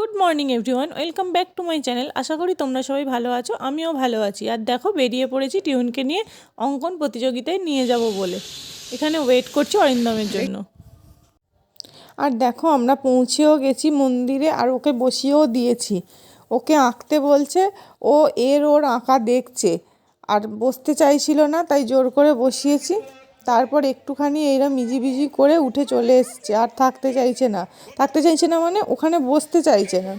Good morning everyone, welcome back to my channel. আশা করি তোমরা সবাই ভালো আছো, আমিও ভালো আছি। আর দেখো, বেরিয়ে পড়েছি টিউনকে নিয়ে অঙ্কন প্রতিযোগিতায় নিয়ে যাব বলে। এখানে ওয়েট করছি অরিন্দমের জন্য। আর দেখো, আমরা পৌঁছেও গেছি মন্দিরে, আর ওকে বসিয়েও দিয়েছি। ওকে আঁকতে বলছে, ওর আঁকা দেখছে আর বসতে চাইছিল না, তাই জোর করে বসিয়েছি। তারপর একটুখানি এইরা মিজিবিজি করে উঠে চলে এসছে, আর থাকতে চাইছে না মানে ওখানে বসতে চাইছে না।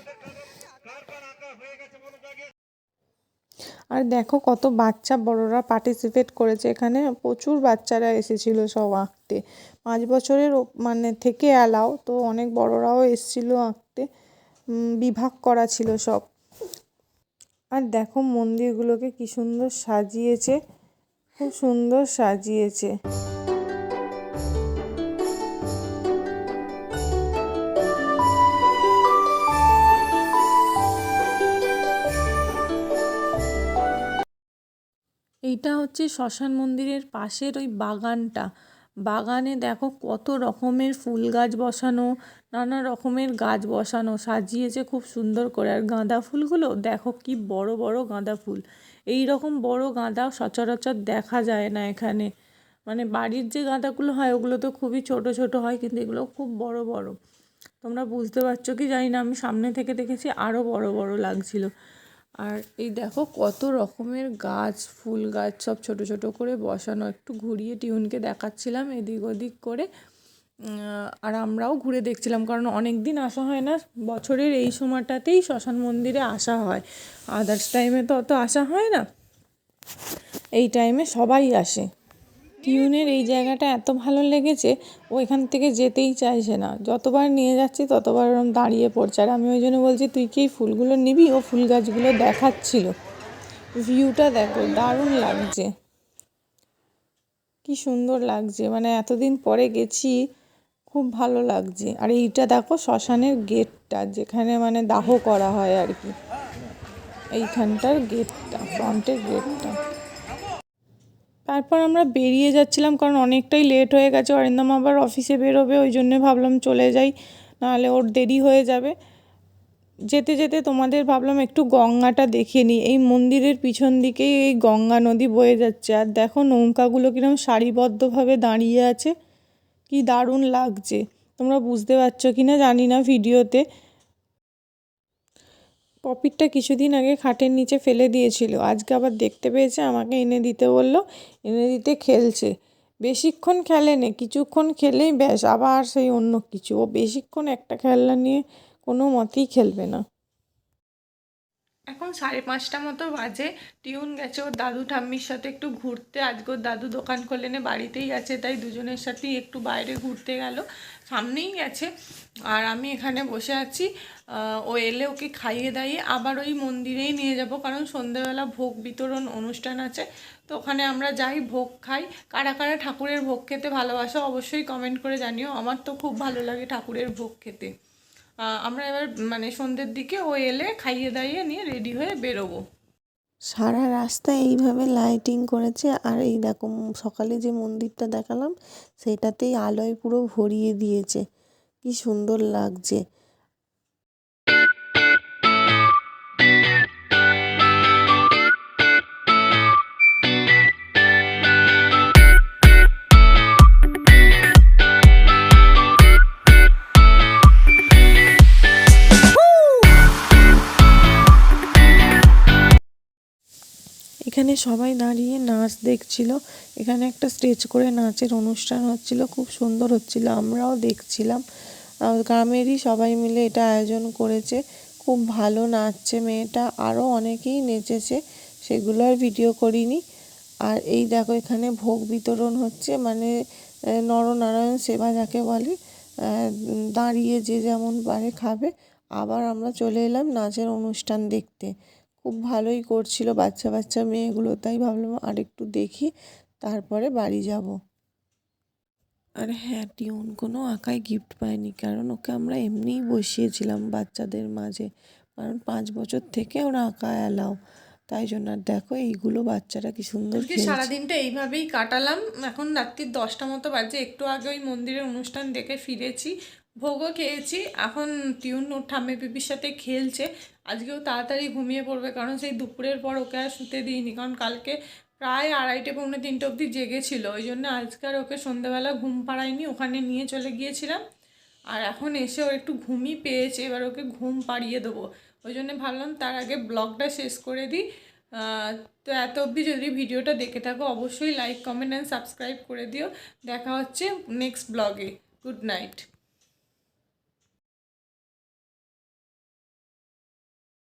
আর দেখো, কত বাচ্চা বড়রা পার্টিসিপেট করেছে। এখানে প্রচুর বাচ্চারা এসেছিল সব আঁকতে। 5 বছরের মানে থেকে অ্যালাও, তো অনেক বড়রাও এসেছিল আঁকতে। বিভাগ করা ছিল সব। আর দেখো, মন্দিরগুলোকে কি সুন্দর সাজিয়েছে, খুব সুন্দর সাজিয়েছে। এইটা হচ্ছে শ্মশান মন্দিরের পাশের ওই বাগানটা। বাগানে দেখো কত রকমের ফুল গাছ বসানো, নানা রকমের গাছ বসানো, সাজিয়েছে খুব সুন্দর করে। আর গাঁদা ফুলগুলো দেখো, কি বড় বড় গাঁদা ফুল। এই রকম বড় গাঁদা সচরাচর দেখা যায় না এখানে। মানে বাড়ির যে গাঁদাগুলো হয় ওগুলো তো খুবই ছোট ছোট হয়, কিন্তু এগুলো খুব বড় বড়। তোমরা বুঝতে পারছো কি জানি না, আমি সামনে থেকে দেখেছি আরও বড় বড় লাগছিল। আর এই দেখো, কত রকমের গাছ, ফুল গাছ সব ছোট ছোট করে বসানো। একটু ঘুরিয়ে টিউনকে দেখাচ্ছিলাম এদিক ওদিক করে। আর আমরাও ঘুরে দেখছিলাম, কারণ অনেক দিন আসা হয় না। বছরের এই সময়টাতেই শ্মশান মন্দিরে আসা হয়, আদার্স টাইমে তো অত আসা হয় না। এই টাইমে সবাই আসে। টিউনের এই জায়গাটা এত ভালো লেগেছে, ও এখান থেকে যেতেই চাইছে না। যতবার নিয়ে যাচ্ছি ততবার ওরম দাঁড়িয়ে পড়ছে। আর আমি ওই জন্য বলছি, তুই কি এই ফুলগুলো নিবি? ও ফুল গাছগুলো দেখাচ্ছিল। ভিউটা দেখো, দারুণ লাগছে, কি সুন্দর লাগছে। মানে এতদিন পরে গেছি, খুব ভালো লাগছে। আর এইটা দেখো, শ্মশানের গেটটা, যেখানে মানে দাহ করা হয় আর কি, এইখানটার গেটটা, ফ্রন্টের গেটটা। তারপর আমরা বেরিয়ে যাচ্ছিলাম, কারণ অনেকটাই লেট হয়ে গেছে। অরিন্দম আবার অফিসে বেরোবে, ওই জন্যে ভাবলাম চলে যাই, নাহলে ওর দেরি হয়ে যাবে। যেতে যেতে তোমাদের ভাবলাম একটু গঙ্গাটা দেখিয়ে নিই। এই মন্দিরের পিছন দিকেই এই গঙ্গা নদী বয়ে যাচ্ছে। আর দেখো, নৌকাগুলো কিরকম সারিবদ্ধভাবে দাঁড়িয়ে আছে, কি দারুণ লাগছে। তোমরা বুঝতে পারছো কি না জানি না ভিডিওতে। পপিটটা কিছুদিন আগে খাটের নিচে ফেলে দিয়েছিল, আজকে আবার দেখতে পেয়েছে, আমাকে এনে দিতে বলল। এনে দিতে খেলছে। বেশিক্ষণ খেলেনি, কিছুক্ষণ খেলেই ব্যাস আবার সেই অন্য কিছু। ও বেশিক্ষণ একটা খেলনা নিয়ে কোনো মতেই খেলবে না। এখন 5:30 মতো বাজে। টিউন গেছে ওর দাদু ঠাম্মির সাথে একটু ঘুরতে। আজকে ওর দাদু দোকান খোলেনে, বাড়িতেই আছে, তাই দুজনের সাথেই একটু বাইরে ঘুরতে গেল, সামনেই গেছে। আর আমি এখানে বসে আছি। ও এলে ওকে খাইয়ে দাইয়ে আবার ওই মন্দিরেই নিয়ে যাব, কারণ সন্ধেবেলা ভোগ বিতরণ অনুষ্ঠান আছে। তো ওখানে আমরা যাই, ভোগ খাই। কারা কারা ঠাকুরের ভোগ খেতে ভালোবাসো অবশ্যই কমেন্ট করে জানিও। আমার তো খুব ভালো লাগে ঠাকুরের ভোগ খেতে। আমরা এবার মানে সন্ধ্যের দিকে ও এলে খাইয়ে দাইয়ে নিয়ে রেডি হয়ে বেরোবো। সারা রাস্তা এইভাবে লাইটিং করেছে। আর এই দেখো, সকালে যে মন্দিরটা দেখালাম, সেটাতেই আলোয় পুরো ভরিয়ে দিয়েছে, কি সুন্দর লাগছে। এখানে সবাই দাঁড়িয়ে নাচ দেখছিল। এখানে একটা স্টেজ করে নাচের অনুষ্ঠান হচ্ছিল, খুব সুন্দর হচ্ছিল, আমরাও দেখছিলাম। গ্রামেরই সবাই মিলে এটা আয়োজন করেছে। খুব ভালো নাচছে মেয়েটা, আরও অনেকেই নেচেছে, সেগুলো আর ভিডিও করিনি। আর এই দেখো, এখানে ভোগ বিতরণ হচ্ছে, মানে নরনারায়ণ সেবা যাকে বলে, দাঁড়িয়ে যে যেমন পারে খাবে। আবার আমরা চলে এলাম নাচের অনুষ্ঠান দেখতে। খুব ভালোই করছিল বাচ্চা বাচ্চা মেয়েগুলো, তাই ভাবলাম আর একটু দেখি, তারপরে বাড়ি যাব। আর হ্যাঁ, টিউন কোনো আঁকায় গিফট পায়নি, কারণ ওকে আমরা এমনিই বসিয়েছিলাম বাচ্চাদের মাঝে, কারণ 5 বছর থেকে ওরা আঁকা অ্যালাও, তাই জন্য। আর দেখো, এইগুলো বাচ্চারা কি সুন্দর খেলছে। সারাদিনটা এইভাবেই কাটালাম। এখন রাত্রির 10টা মতো বাজে। একটু আগে ওই মন্দিরের অনুষ্ঠান দেখে ফিরেছি। ভোগও খেয়েছি। এখন টিউন ওর ঠাম্মি পিপির সাথে খেলছে। আজকেও তাড়াতাড়ি ঘুমিয়ে পড়বে, কারণ সেই দুপুরের পর ওকে আর শুতে দিইনি, কারণ কালকে প্রায় 2:30 পৌনে 3টে অবধি জেগেছিল। ওই জন্য আজকে আর ওকে সন্ধ্যেবেলা ঘুম পাড়াইনি, ওখানে নিয়ে চলে গিয়েছিলাম। আর এখন এসে ও একটু ঘুমই পেয়েছে, এবার ওকে ঘুম পাড়িয়ে দেবো। ওই জন্য ভাবলাম তার আগে ব্লগটা শেষ করে দিই। তো এত অবধি যদি ভিডিওটা দেখে থাকো অবশ্যই লাইক, কমেন্ট অ্যান্ড সাবস্ক্রাইব করে দিও। দেখা হচ্ছে নেক্সট ব্লগে। Good night.